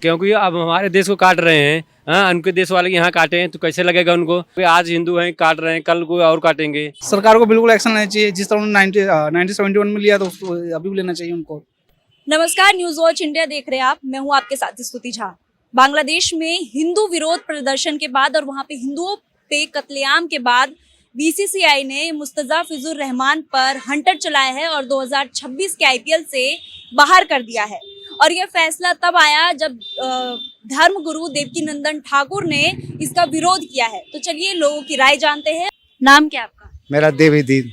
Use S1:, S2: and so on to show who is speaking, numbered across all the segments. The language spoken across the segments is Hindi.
S1: क्योंकि अब हमारे देश को काट रहे हैं। हाँ, उनके देश वाले यहाँ काटे हैं तो कैसे लगेगा उनको। आज हिंदू हैं काट रहे हैं, कल कोई और काटेंगे।
S2: सरकार को बिल्कुल एक्शन लेना चाहिए। जिस तरह उन्होंने 1971 में लिया तो उसको अभी भी लेना चाहिए उनको।
S3: नमस्कार, न्यूज वॉच इंडिया देख रहे हैं आप। मैं हूं आपके साथ स्तुति झा। बांग्लादेश में हिंदू विरोध प्रदर्शन के बाद और वहां पे हिंदुओं पे कत्लेआम के बाद बीसीसीआई ने मुस्तजा फिजुर रहमान पर हंटर चलाया है और 2026 के आईपीएल से बाहर कर दिया है। और यह फैसला तब आया जब धर्मगुरु देवकीनंदन ठाकुर ने इसका विरोध किया है। तो चलिए लोगों की राय जानते हैं। नाम क्या आपका?
S4: मेरा देवीदीन।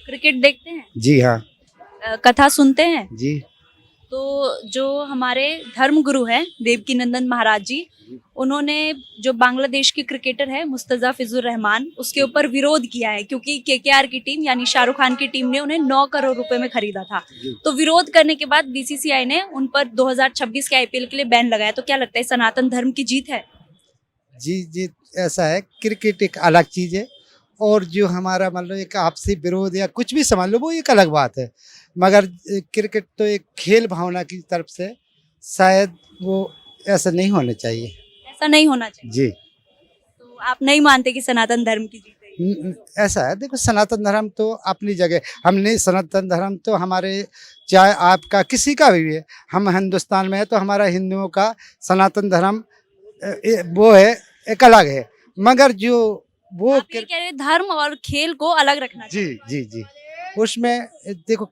S3: क्रिकेट देखते हैं?
S4: जी हाँ।
S3: कथा सुनते हैं?
S4: जी।
S3: तो जो हमारे धर्मगुरु हैं देवकीनंदन महाराज जी, उन्होंने जो बांग्लादेश के क्रिकेटर है मुस्तजा फिजुर रहमान, उसके ऊपर विरोध किया है क्योंकि केकेआर की टीम यानी शाहरुख खान की टीम ने उन्हें 9 करोड़ रुपए में खरीदा था। तो विरोध करने के बाद बीसीसीआई ने उन पर 2026 के आईपीएल के लिए बैन लगाया। तो क्या लगता है, सनातन धर्म की जीत है?
S4: जी जी, ऐसा है। क्रिकेट एक अलग चीज़ है और जो हमारा मान लो एक आपसी विरोध या कुछ भी समझ लो वो एक अलग बात है, मगर क्रिकेट तो एक खेल भावना की तरफ से शायद वो ऐसा नहीं होना चाहिए।
S3: ऐसा नहीं होना चाहिए
S4: जी।
S3: तो आप नहीं मानते कि सनातन धर्म की जीत है?
S4: ऐसा है, देखो सनातन धर्म तो अपनी जगह, हमने सनातन धर्म तो हमारे चाहे आपका किसी का भी है, हम हिंदुस्तान में है तो हमारा हिंदुओं का सनातन धर्म वो है, एक अलग है। मगर जो वो
S3: आप ये कह रहे हैं धर्म और खेल को अलग रखना चाहिए।
S4: जी जी जी, उसमें देखो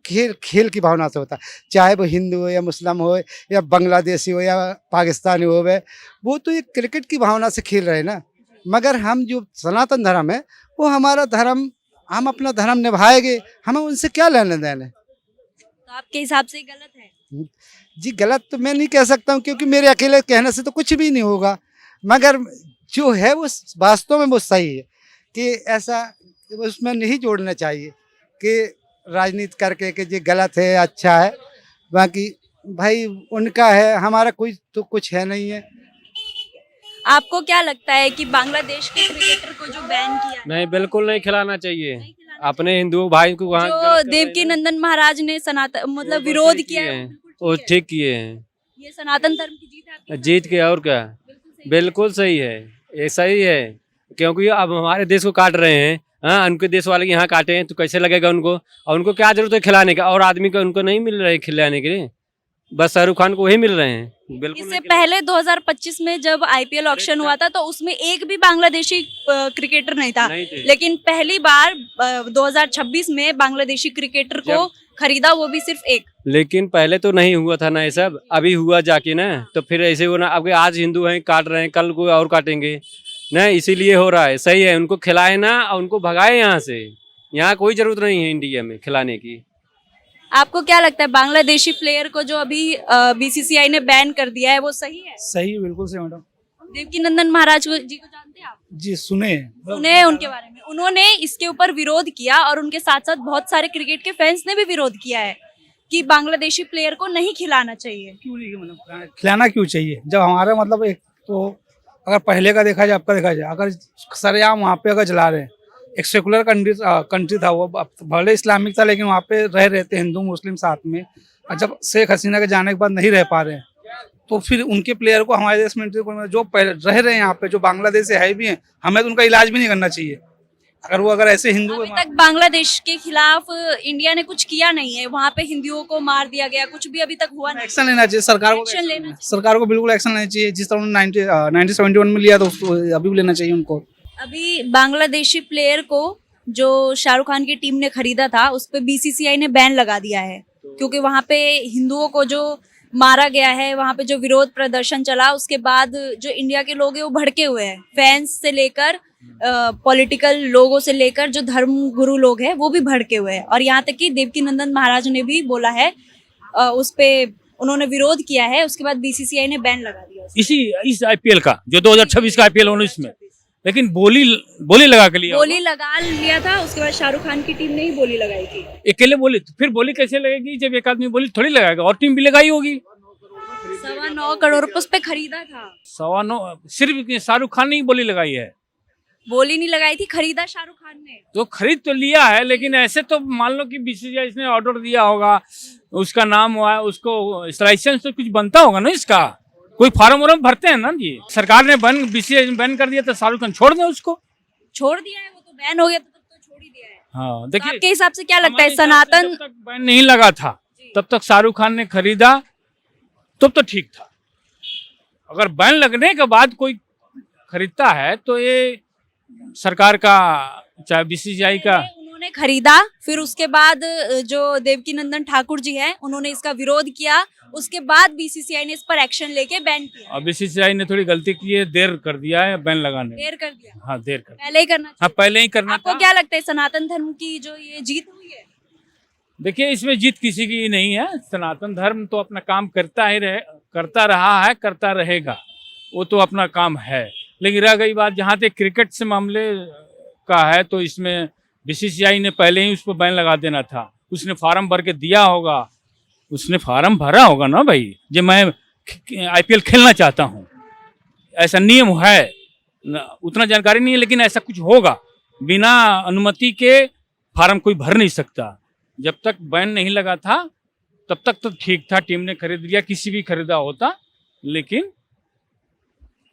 S4: खेल की भावना से होता है, चाहे वो हिंदू हो या मुस्लिम हो या बांग्लादेशी हो या पाकिस्तानी हो, वो तो एक क्रिकेट की भावना से खेल रहे हैं ना। मगर हम जो सनातन धर्म है वो हमारा धर्म, हम अपना धर्म निभाएंगे, हमें उनसे क्या लेने देने।
S3: तो आपके हिसाब से गलत है?
S4: जी गलत तो मैं नहीं कह सकता हूँ क्योंकि मेरे अकेले कहने से तो कुछ भी नहीं होगा, मगर जो है वो वास्तव में वो सही है कि ऐसा उसमें नहीं जोड़ना चाहिए कि राजनीति करके कि ये गलत है अच्छा है। बाकी भाई उनका है, हमारा कोई तो कुछ है नहीं है।
S3: आपको क्या लगता है कि बांग्लादेश के क्रिकेटर को जो बैन किया है,
S1: नहीं, बिल्कुल नहीं खिलाना चाहिए। अपने हिंदू भाई को वहाँ
S3: जो देवकीनंदन महाराज ने सनातन मतलब विरोध किया है,
S1: वो ठीक किए हैं।
S3: ये सनातन धर्म की जीत है आपके
S1: जीत के और क्या, बिल्कुल सही है, ये सही है। क्योंकि अब हमारे देश को काट रहे हैं। हाँ, उनके देश वाले यहाँ काटे हैं तो कैसे लगेगा उनको। और उनको क्या जरूरत है खिलाने का, और आदमी को उनको नहीं मिल रहा है खिलाने के लिए, बस शाहरुख खान को वही मिल रहे हैं। बिल्कुल
S3: इससे पहले 2025 में जब आईपीएल ऑक्शन हुआ था तो उसमें एक भी बांग्लादेशी क्रिकेटर नहीं था, लेकिन पहली बार 2026 में बांग्लादेशी क्रिकेटर को खरीदा, वो भी सिर्फ एक।
S1: लेकिन पहले तो नहीं हुआ था ना ये सब, अभी हुआ जाके ना, तो फिर ऐसे होना। अब आज हिंदू हैं काट रहे हैं, कल कोई और काटेंगे ना, इसीलिए हो रहा है। सही है, उनको खिलाए ना और उनको भगाए यहाँ से। यहाँ कोई जरूरत नहीं है इंडिया में खिलाने की।
S3: आपको क्या लगता है बांग्लादेशी प्लेयर को जो अभी बीसीसीआई ने बैन कर दिया है वो सही है?
S2: सही, बिल्कुल सही मैडम।
S3: देवकीनंदन महाराज जी को जानते हैं आप?
S2: जी सुने
S3: सुने उनके बारे में। उन्होंने इसके ऊपर विरोध किया और उनके साथ साथ बहुत सारे क्रिकेट के फैंस ने भी विरोध किया है कि बांग्लादेशी प्लेयर को नहीं खिलाना चाहिए।
S2: क्यों नहीं, मतलब खिलाना क्यों चाहिए? जब हमारा मतलब एक तो अगर पहले का देखा जाए, आपका देखा जाए, अगर सरेआम वहाँ पे अगर जला रहे हैं, एक सेकुलर कंट्री था वो, भले इस्लामिक था लेकिन वहाँ पे रह थे हिंदू मुस्लिम साथ में। और जब शेख हसीना के जाने के बाद नहीं रह पा रहे हैं तो फिर उनके प्लेयर को हमारे देश में जो रह रहे हैं यहाँ पे, जो बांग्लादेश से है भी हैं, हमें तो उनका इलाज भी नहीं करना चाहिए। अगर ऐसे हिंदू
S3: अभी तक बांग्लादेश के खिलाफ इंडिया ने कुछ किया नहीं है, वहाँ पे हिंदुओं को मार दिया गया, कुछ भी अभी तक हुआ नहीं।
S2: एक्शन लेना चाहिए सरकार को।
S3: एक्शन लेना चाहिए।
S2: सरकार को बिल्कुल एक्शन लेना चाहिए। जिस तरह उन्होंने 1971 में लिया तो उसको अभी भी लेना चाहिए उनको।
S3: अभी बांग्लादेशी प्लेयर को जो शाहरुख खान की टीम ने खरीदा था उस पे बीसीसीआई ने बैन लगा दिया है क्योंकि वहाँ पे हिंदुओं को जो मारा गया है, वहाँ पे जो विरोध प्रदर्शन चला, उसके बाद जो इंडिया के लोग हैं वो भड़के हुए हैं। फैंस से लेकर पॉलिटिकल लोगों से लेकर जो धर्म गुरु लोग हैं वो भी भड़के हुए हैं। और यहाँ तक कि देवकीनंदन महाराज ने भी बोला है, उस पे उन्होंने विरोध किया है, उसके बाद बीसीसीआई ने बैन लगा दिया
S5: इस आईपीएल का, जो 2026 का आईपीएल 19 में। लेकिन बोली लगा के लिया,
S3: बोली लगा लिया था। उसके बाद शाहरुख खान की टीम ने ही बोली लगाई थी।
S5: अकेले बोली, फिर बोली कैसे लगेगी जब एक आदमी बोली थोड़ी लगाएगा, और टीम भी लगाई होगी।
S3: 9.25 करोड़ रुपए उस पे खरीदा था।
S5: 9.25 सिर्फ शाहरुख खान ने ही बोली लगाई है,
S3: बोली नहीं लगाई थी, खरीदा शाहरुख खान ने।
S5: तो खरीद तो लिया है, लेकिन ऐसे तो मान लो कि बीसीसीआई इसने ऑर्डर दिया होगा, उसका नाम हुआ है, उसको लाइसेंस तो कुछ बनता होगा ना इसका। कोई फार्म वार्म भरते हैं ना जी। सरकार ने बीसीसीआई बैन कर दिया तो शाहरुख खान छोड़ दें उसको।
S3: छोड़ दिया है, वो तो बैन हो गया तो तब तो छोड़ ही दिया है।
S5: हाँ
S3: तो
S5: देखिए,
S3: आपके हिसाब से क्या लगता है
S5: हमारे हिसाब से
S3: सनातन
S5: जब तक बैन नहीं लगा था तब तक शाहरुख खान ने खरीदा तब तो ठीक था। अगर बैन लगने के बाद कोई खरीदता है तो ये सरकार का, चाहे बीसीसीआई का।
S3: उन्होंने खरीदा, फिर उसके बाद जो देवकीनंदन ठाकुर जी हैं उन्होंने इसका विरोध किया, उसके बाद बीसीसीआई ने इस पर एक्शन लेके बैन किया।
S5: अब बीसीसीआई ने थोड़ी गलती की है, देर कर दिया है बैन लगाने में।
S3: देर कर दिया,
S5: हाँ देर कर,
S3: पहले ही करना
S5: हाँ
S3: चाहिए।
S5: पहले ही करना
S3: आपको
S5: था।
S3: क्या लगता है सनातन धर्म की जो ये जीत हुई है?
S5: देखिए, इसमें जीत किसी की नहीं है। सनातन धर्म तो अपना काम करता रहा है, करता रहेगा, वो तो अपना काम है। लेकिन रह गई बात जहाँ तक क्रिकेट से मामले का है, तो इसमें बीसीसीआई ने पहले ही उस पर बैन लगा देना था। उसने फार्म भर के दिया होगा, उसने फार्म भरा होगा ना भाई, जो मैं आईपीएल खेलना चाहता हूँ, ऐसा नियम है, उतना जानकारी नहीं है, लेकिन ऐसा कुछ होगा। बिना अनुमति के फार्म कोई भर नहीं सकता। जब तक बैन नहीं लगा था तब तक तो ठीक था, टीम ने खरीद लिया, किसी भी खरीदा होता, लेकिन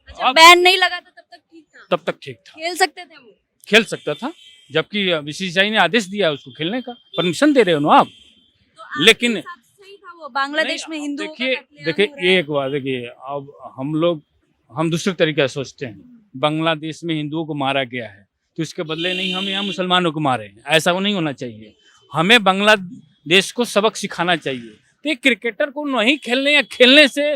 S3: अच्छा, बैन नहीं लगा था तब तक ठीक था,
S5: तब तक ठीक था,
S3: खेल सकते थे वो।
S5: खेल सकता था। जबकि बीसीसीआई ने आदेश दिया उसको खेलने का, परमिशन दे रहे हो ना आप।
S3: तो आपके
S5: लेकिन
S3: हिसाब से सही था वो, बांग्लादेश में
S5: नहीं,
S3: हिंदुओं का
S5: देखिए
S3: कत्लेआम
S5: देखिए
S3: हो रहा है।
S5: एक बात देखिए, अब हम दूसरे तरीके से सोचते हैं। बांग्लादेश में हिंदुओं को मारा गया है तो इसके बदले नहीं हम यहाँ मुसलमानों को मारे हैं, ऐसा वो नहीं होना चाहिए। हमें बांग्लादेश को सबक सिखाना चाहिए। तो एक क्रिकेटर को नहीं खेलने या खेलने से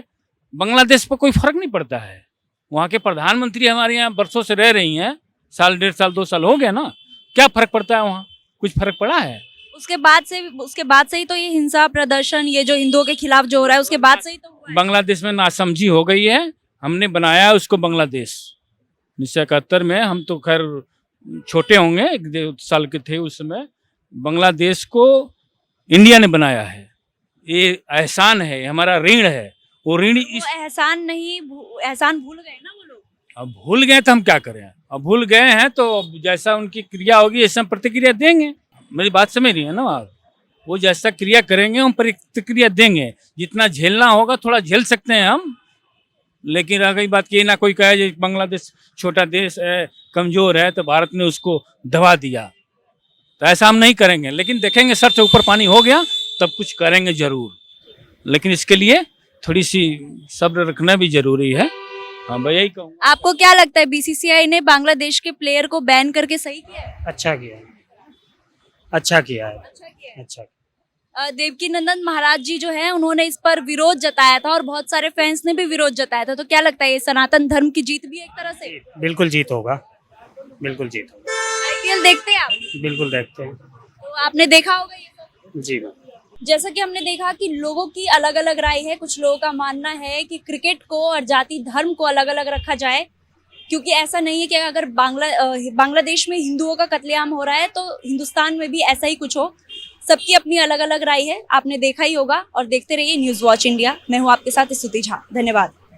S5: बांग्लादेश पर कोई फर्क नहीं पड़ता है। वहाँ के प्रधानमंत्री हमारे यहाँ बरसों से रह रही हैं, साल, 1.5 साल, 2 साल हो गया ना, क्या फर्क पड़ता है वहाँ? कुछ फर्क पड़ा है?
S3: उसके बाद से ही तो ये हिंसा प्रदर्शन, ये जो हिंदुओं के खिलाफ जो हो रहा है, उसके बाद से ही तो हुआ है।
S5: बांग्लादेश में नासमझी हो गई है। हमने बनाया उसको बांग्लादेश 1971 में। हम तो खैर छोटे होंगे, 1 साल के थे उस समय। बांग्लादेश को इंडिया ने बनाया है, ये एहसान है, हमारा ऋण है। वो ऋण इस
S3: वो एहसान नहीं, एहसान भूल गए ना वो लोग।
S5: अब भूल गए तो हम क्या करें? अब भूल गए हैं तो जैसा उनकी क्रिया होगी ऐसा हम प्रतिक्रिया देंगे। मेरी बात समझ रही है ना आप? वो जैसा क्रिया करेंगे हम प्रतिक्रिया देंगे। जितना झेलना होगा थोड़ा झेल सकते हैं हम, लेकिन रह गई बात कि ना कोई कहे बांग्लादेश छोटा देश है, कमजोर है, तो भारत ने उसको दबा दिया, तो ऐसा हम नहीं करेंगे। लेकिन देखेंगे सर से ऊपर पानी हो गया तब कुछ करेंगे जरूर, लेकिन इसके लिए थोड़ी सी सब्र रखना भी जरूरी है। हाँ भाई, यही कहूँ।
S3: आपको क्या लगता है बीसीसीआई ने बांग्लादेश के प्लेयर को बैन करके सही किया है?
S6: अच्छा किया है, अच्छा किया है,
S3: अच्छा किया है।
S6: अच्छा।
S3: देवकीनंदन महाराज जी जो है उन्होंने इस पर विरोध जताया था और बहुत सारे फैंस ने भी विरोध जताया था, तो क्या लगता है ये सनातन धर्म की जीत भी है एक तरह से?
S6: बिल्कुल जीत होगा, बिल्कुल जीत होगा।
S3: आईपीएल देखते हैं आप?
S6: बिल्कुल देखते हैं
S3: तो आपने देखा होगा ये सब?
S6: जी मैम।
S3: जैसा कि हमने देखा कि लोगों की अलग अलग राय है। कुछ लोगों का मानना है कि क्रिकेट को और जाति धर्म को अलग अलग रखा जाए, क्योंकि ऐसा नहीं है कि अगर बांग्लादेश में हिंदुओं का कत्लेआम हो रहा है तो हिंदुस्तान में भी ऐसा ही कुछ हो। सबकी अपनी अलग अलग राय है, आपने देखा ही होगा। और देखते रहिए न्यूज़ वॉच इंडिया। मैं हूँ आपके साथ स्तुति झा, धन्यवाद।